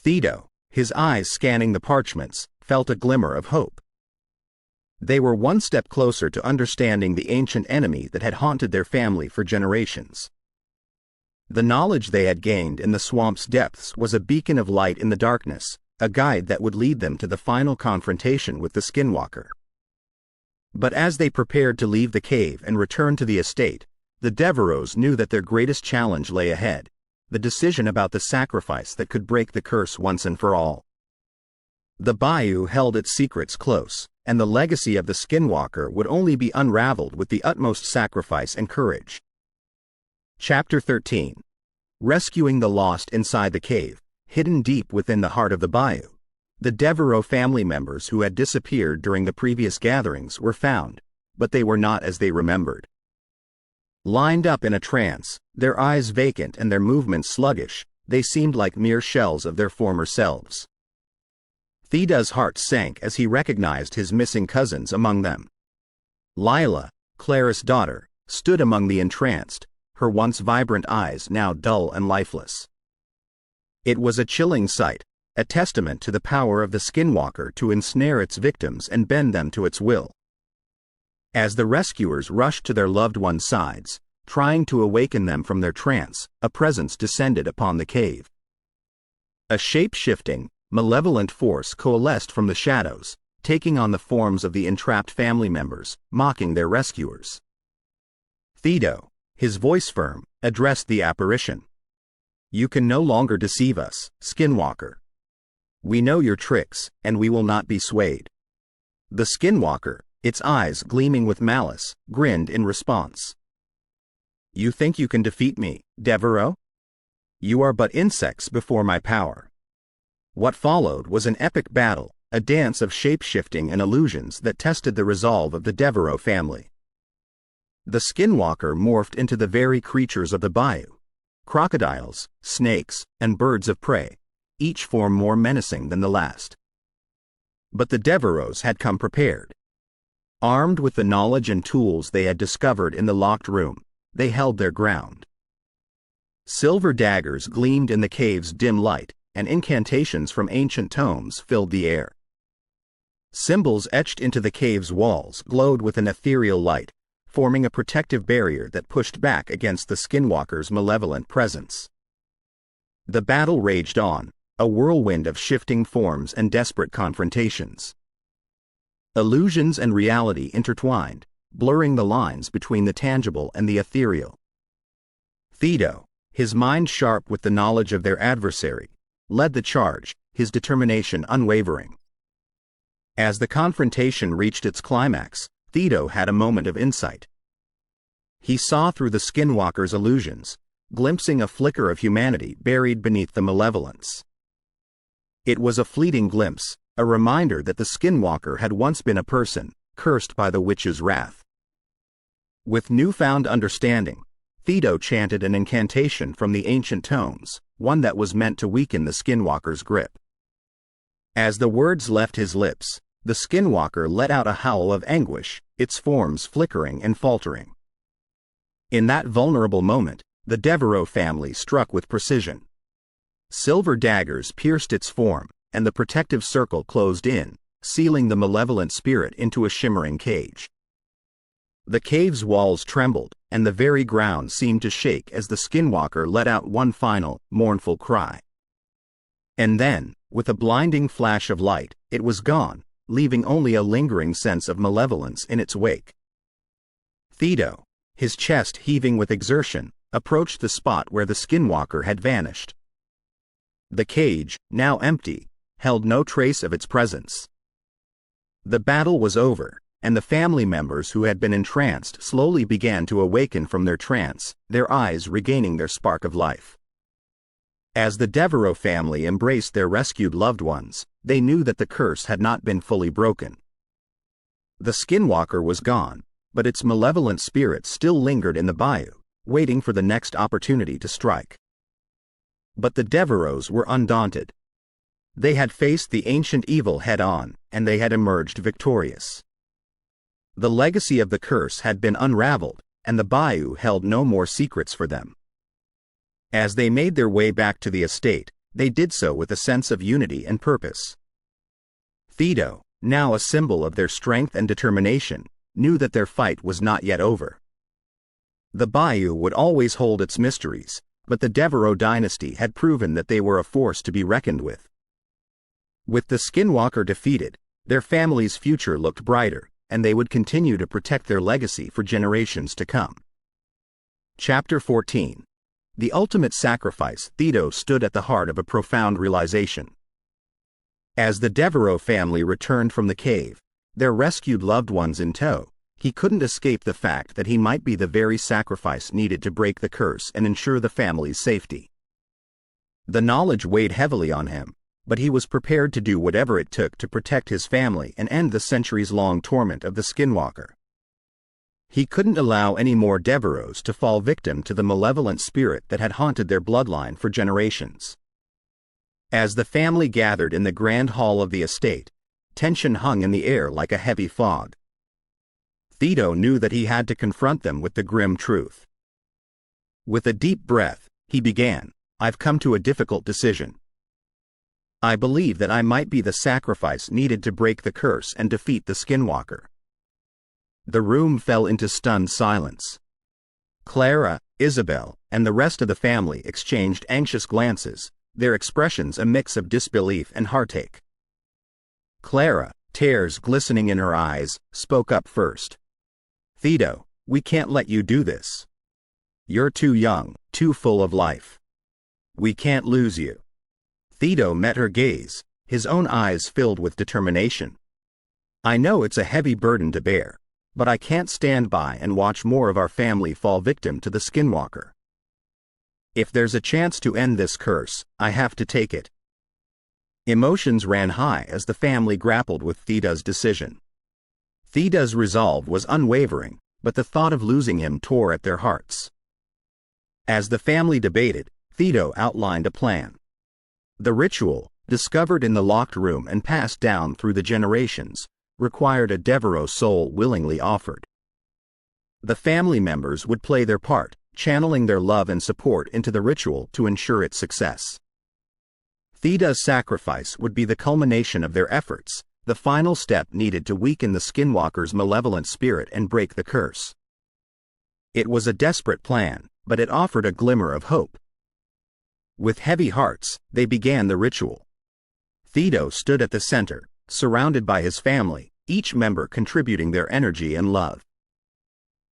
Thedo, his eyes scanning the parchments, felt a glimmer of hope. They were one step closer to understanding the ancient enemy that had haunted their family for generations. The knowledge they had gained in the swamp's depths was a beacon of light in the darkness, a guide that would lead them to the final confrontation with the Skinwalker. But as they prepared to leave the cave and return to the estate, the Deveraux knew that their greatest challenge lay ahead, the decision about the sacrifice that could break the curse once and for all. The bayou held its secrets close, and the legacy of the Skinwalker would only be unraveled with the utmost sacrifice and courage. Chapter 13. Rescuing the lost inside the cave, hidden deep within the heart of the bayou. The Deveraux family members who had disappeared during the previous gatherings were found, but they were not as they remembered. Lined up in a trance, their eyes vacant and their movements sluggish, they seemed like mere shells of their former selves. Theda's heart sank as he recognized his missing cousins among them. Lila, Clara's daughter, stood among the entranced, her once vibrant eyes now dull and lifeless. It was a chilling sight, a testament to the power of the Skinwalker to ensnare its victims and bend them to its will. As the rescuers rushed to their loved ones' sides, trying to awaken them from their trance, a presence descended upon the cave. A shape-shifting, malevolent force coalesced from the shadows, taking on the forms of the entrapped family members, mocking their rescuers. Thedo, his voice firm, addressed the apparition. "You can no longer deceive us, Skinwalker. We know your tricks, and we will not be swayed." The Skinwalker, its eyes gleaming with malice, grinned in response. "You think you can defeat me, Deveraux? You are but insects before my power." What followed was an epic battle, a dance of shape-shifting and illusions that tested the resolve of the Deveraux family. The Skinwalker morphed into the very creatures of the bayou: crocodiles, snakes, and birds of prey, each form more menacing than the last. But the Deveraux had come prepared. Armed with the knowledge and tools they had discovered in the locked room, they held their ground. Silver daggers gleamed in the cave's dim light, and incantations from ancient tomes filled the air. Symbols etched into the cave's walls glowed with an ethereal light, forming a protective barrier that pushed back against the Skinwalker's malevolent presence. The battle raged on, a whirlwind of shifting forms and desperate confrontations. Illusions and reality intertwined, blurring the lines between the tangible and the ethereal. Thedo, his mind sharp with the knowledge of their adversary, led the charge, his determination unwavering. As the confrontation reached its climax, Thedo had a moment of insight. He saw through the Skinwalker's illusions, glimpsing a flicker of humanity buried beneath the malevolence. It was a fleeting glimpse, a reminder that the Skinwalker had once been a person, cursed by the witch's wrath. With newfound understanding, Thedo chanted an incantation from the ancient tomes, one that was meant to weaken the Skinwalker's grip. As the words left his lips, the Skinwalker let out a howl of anguish, its forms flickering and faltering. In that vulnerable moment, the Deveraux family struck with precision. Silver daggers pierced its form, and the protective circle closed in, sealing the malevolent spirit into a shimmering cage. The cave's walls trembled, and the very ground seemed to shake as the Skinwalker let out one final, mournful cry. And then, with a blinding flash of light, it was gone, leaving only a lingering sense of malevolence in its wake. Thedo, his chest heaving with exertion, approached the spot where the Skinwalker had vanished. The cage, now empty, held no trace of its presence. The battle was over, and the family members who had been entranced slowly began to awaken from their trance, their eyes regaining their spark of life. As the Deveraux family embraced their rescued loved ones, they knew that the curse had not been fully broken. The Skinwalker was gone, but its malevolent spirit still lingered in the bayou, waiting for the next opportunity to strike. But the Deveraux were undaunted. They had faced the ancient evil head-on, and they had emerged victorious. The legacy of the curse had been unraveled, and the bayou held no more secrets for them. As they made their way back to the estate, they did so with a sense of unity and purpose. Thedo, now a symbol of their strength and determination, knew that their fight was not yet over. The bayou would always hold its mysteries, but the Deveraux Dynasty had proven that they were a force to be reckoned with. With the Skinwalker defeated, their family's future looked brighter, and they would continue to protect their legacy for generations to come. Chapter 14. The Ultimate Sacrifice. Thedo stood at the heart of a profound realization. As the Deveraux family returned from the cave, their rescued loved ones in tow, he couldn't escape the fact that he might be the very sacrifice needed to break the curse and ensure the family's safety. The knowledge weighed heavily on him, but he was prepared to do whatever it took to protect his family and end the centuries-long torment of the Skinwalker. He couldn't allow any more Deveraux to fall victim to the malevolent spirit that had haunted their bloodline for generations. As the family gathered in the grand hall of the estate, tension hung in the air like a heavy fog. Thedo knew that he had to confront them with the grim truth. With a deep breath, he began, "I've come to a difficult decision. I believe that I might be the sacrifice needed to break the curse and defeat the Skinwalker." The room fell into stunned silence. Clara, Isabel, and the rest of the family exchanged anxious glances, their expressions a mix of disbelief and heartache. Clara, tears glistening in her eyes, spoke up first. "Thedo, we can't let you do this. You're too young, too full of life. We can't lose you." Thedo met her gaze, his own eyes filled with determination. "I know it's a heavy burden to bear, but I can't stand by and watch more of our family fall victim to the Skinwalker. If there's a chance to end this curse, I have to take it." Emotions ran high as the family grappled with Theda's decision. Theda's resolve was unwavering, but the thought of losing him tore at their hearts. As the family debated, Thedo outlined a plan. The ritual, discovered in the locked room and passed down through the generations, required a Deveraux soul willingly offered. The family members would play their part, channeling their love and support into the ritual to ensure its success. Theda's sacrifice would be the culmination of their efforts, the final step needed to weaken the Skinwalker's malevolent spirit and break the curse. It was a desperate plan, but it offered a glimmer of hope. With heavy hearts, they began the ritual. Thedo stood at the center, surrounded by his family, each member contributing their energy and love.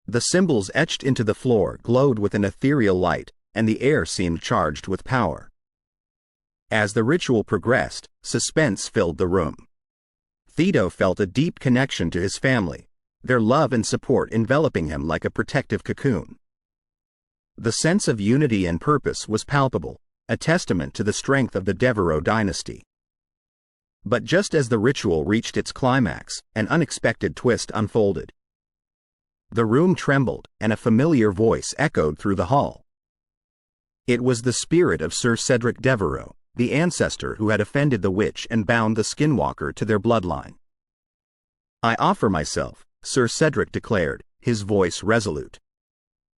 The symbols etched into the floor glowed with an ethereal light, and the air seemed charged with power. As the ritual progressed, suspense filled the room. Thedo felt a deep connection to his family, their love and support enveloping him like a protective cocoon. The sense of unity and purpose was palpable, a testament to the strength of the Deveraux Dynasty. But just as the ritual reached its climax, an unexpected twist unfolded. The room trembled, and a familiar voice echoed through the hall. It was the spirit of Sir Cedric Deveraux, the ancestor who had offended the witch and bound the Skinwalker to their bloodline. "I offer myself," Sir Cedric declared, his voice resolute.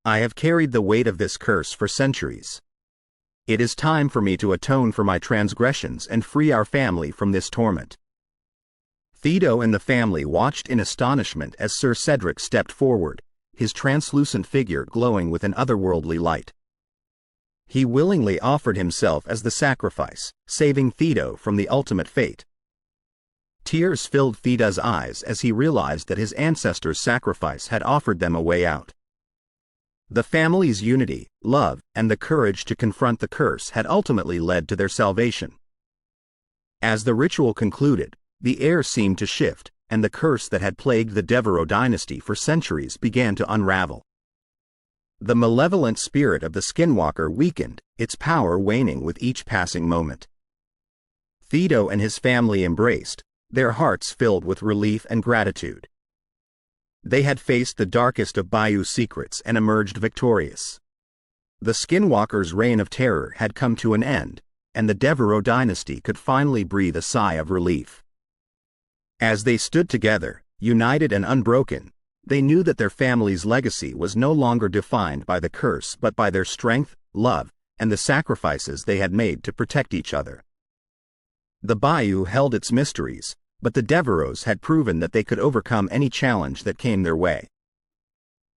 "I have carried the weight of this curse for centuries. It is time for me to atone for my transgressions and free our family from this torment." Thedo and the family watched in astonishment as Sir Cedric stepped forward, his translucent figure glowing with an otherworldly light. He willingly offered himself as the sacrifice, saving Thedo from the ultimate fate. Tears filled Theda's eyes as he realized that his ancestors' sacrifice had offered them a way out. The family's unity, love, and the courage to confront the curse had ultimately led to their salvation. As the ritual concluded, the air seemed to shift, and the curse that had plagued the Deveraux dynasty for centuries began to unravel. The malevolent spirit of the Skinwalker weakened, its power waning with each passing moment. Thedo and his family embraced, their hearts filled with relief and gratitude. They had faced the darkest of Bayou secrets and emerged victorious. The Skinwalker's reign of terror had come to an end, and the Deveraux dynasty could finally breathe a sigh of relief. As they stood together, united and unbroken, they knew that their family's legacy was no longer defined by the curse but by their strength, love, and the sacrifices they had made to protect each other. The Bayou held its mysteries, but the Deveraux had proven that they could overcome any challenge that came their way.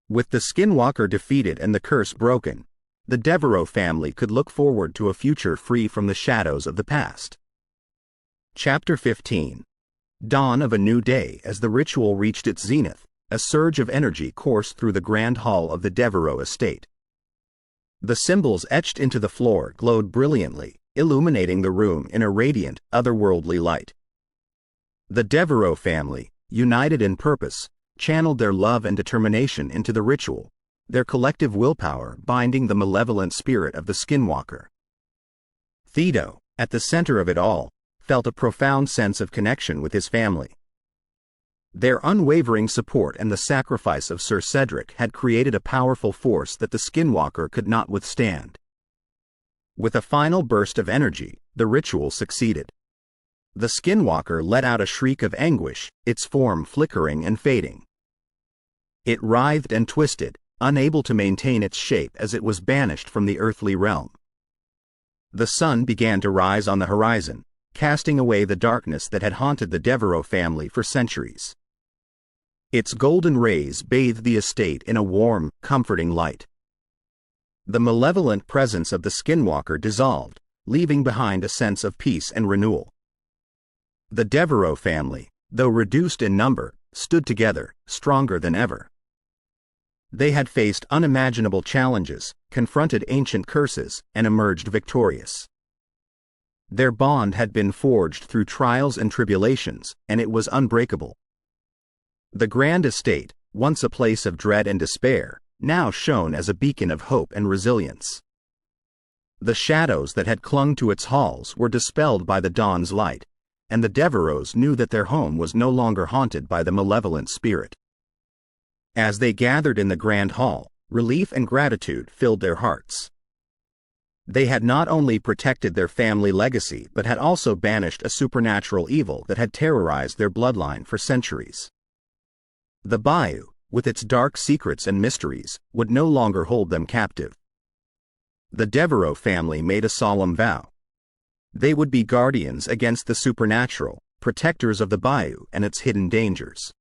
With the Skinwalker defeated and the curse broken, the Deveraux family could look forward to a future free from the shadows of the past. Chapter 15. Dawn of a new day. As the ritual reached its zenith, a surge of energy coursed through the grand hall of the Deveraux estate. The symbols etched into the floor glowed brilliantly, illuminating the room in a radiant, otherworldly light. The Deveraux family, united in purpose, channeled their love and determination into the ritual, their collective willpower binding the malevolent spirit of the Skinwalker. Thedo, at the center of it all, felt a profound sense of connection with his family. Their unwavering support and the sacrifice of Sir Cedric had created a powerful force that the Skinwalker could not withstand. With a final burst of energy, the ritual succeeded. The Skinwalker let out a shriek of anguish, its form flickering and fading. It writhed and twisted, unable to maintain its shape as it was banished from the earthly realm. The sun began to rise on the horizon, casting away the darkness that had haunted the Deveraux family for centuries. Its golden rays bathed the estate in a warm, comforting light. The malevolent presence of the Skinwalker dissolved, leaving behind a sense of peace and renewal. The Deveraux family, though reduced in number, stood together, stronger than ever. They had faced unimaginable challenges, confronted ancient curses, and emerged victorious. Their bond had been forged through trials and tribulations, and it was unbreakable. The grand estate, once a place of dread and despair, now shone as a beacon of hope and resilience. The shadows that had clung to its halls were dispelled by the dawn's light, and the Deveraux knew that their home was no longer haunted by the malevolent spirit. As they gathered in the grand hall, relief and gratitude filled their hearts. They had not only protected their family legacy but had also banished a supernatural evil that had terrorized their bloodline for centuries. The Bayou, with its dark secrets and mysteries, would no longer hold them captive. The Deveraux family made a solemn vow. They would be guardians against the supernatural, protectors of the Bayou and its hidden dangers.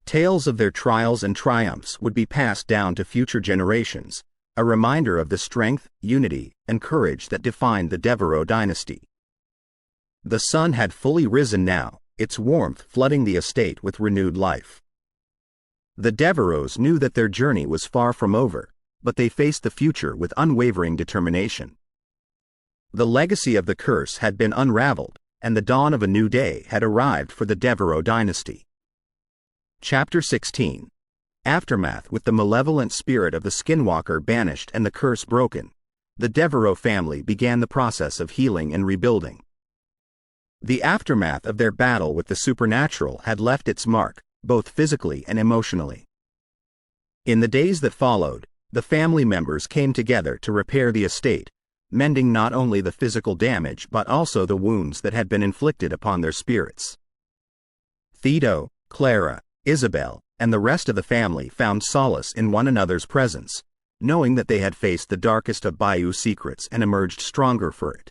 Tales of their trials and triumphs would be passed down to future generations, a reminder of the strength, unity, and courage that defined the Deveraux Dynasty. The sun had fully risen now, its warmth flooding the estate with renewed life. The Deveraux knew that their journey was far from over, but they faced the future with unwavering determination. The legacy of the curse had been unraveled, and the dawn of a new day had arrived for the Deveraux Dynasty. Chapter 16. Aftermath. With the malevolent spirit of the Skinwalker banished and the curse broken, the Deveraux family began the process of healing and rebuilding. The aftermath of their battle with the supernatural had left its mark, both physically and emotionally. In the days that followed, the family members came together to repair the estate, mending not only the physical damage but also the wounds that had been inflicted upon their spirits. Theodore, Clara, Isabel, and the rest of the family found solace in one another's presence, knowing that they had faced the darkest of Bayou secrets and emerged stronger for it.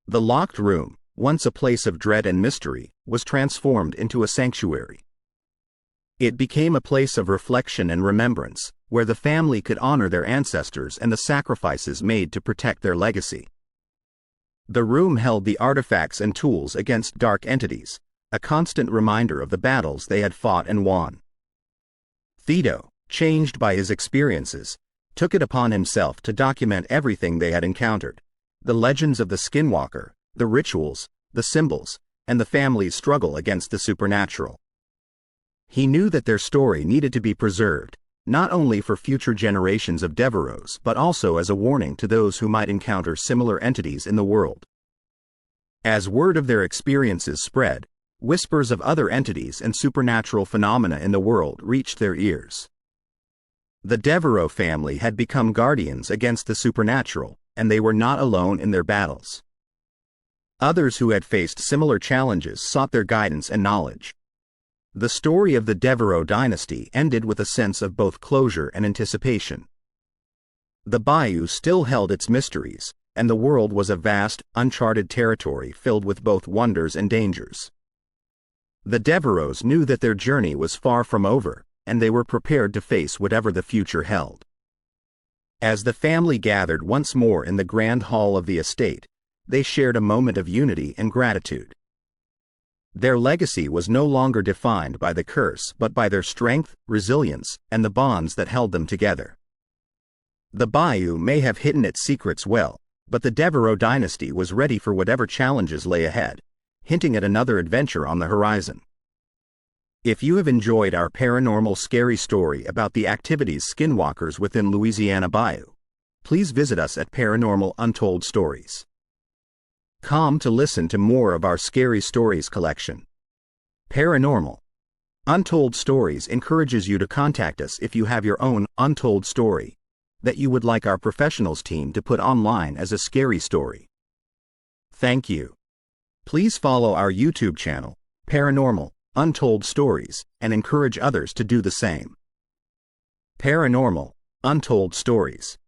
The locked room, once a place of dread and mystery, was transformed into a sanctuary. It became a place of reflection and remembrance, where the family could honor their ancestors and the sacrifices made to protect their legacy. The room held the artifacts and tools against dark entities, a constant reminder of the battles they had fought and won. Theodore, changed by his experiences, took it upon himself to document everything they had encountered: the legends of the Skinwalker, the rituals, the symbols, and the family's struggle against the supernatural. He knew that their story needed to be preserved, not only for future generations of Deveraux but also as a warning to those who might encounter similar entities in the world. As word of their experiences spread, whispers of other entities and supernatural phenomena in the world reached their ears. The Deveraux family had become guardians against the supernatural, and they were not alone in their battles. Others who had faced similar challenges sought their guidance and knowledge. The story of the Deveraux Dynasty ended with a sense of both closure and anticipation. The Bayou still held its mysteries, and the world was a vast, uncharted territory filled with both wonders and dangers. The Deveraux knew that their journey was far from over, and they were prepared to face whatever the future held. As the family gathered once more in the grand hall of the estate, they shared a moment of unity and gratitude. Their legacy was no longer defined by the curse but by their strength, resilience, and the bonds that held them together. The Bayou may have hidden its secrets well, but the Deveraux Dynasty was ready for whatever challenges lay ahead, hinting at another adventure on the horizon. If you have enjoyed our paranormal scary story about the activities Skinwalkers within Louisiana Bayou, please visit us at Paranormal Untold Stories. Come to listen to more of our scary stories collection. Paranormal Untold Stories encourages you to contact us if you have your own untold story that you would like our professionals team to put online as a scary story. Thank you. Please follow our YouTube channel, Paranormal Untold Stories, and encourage others to do the same. Paranormal Untold Stories.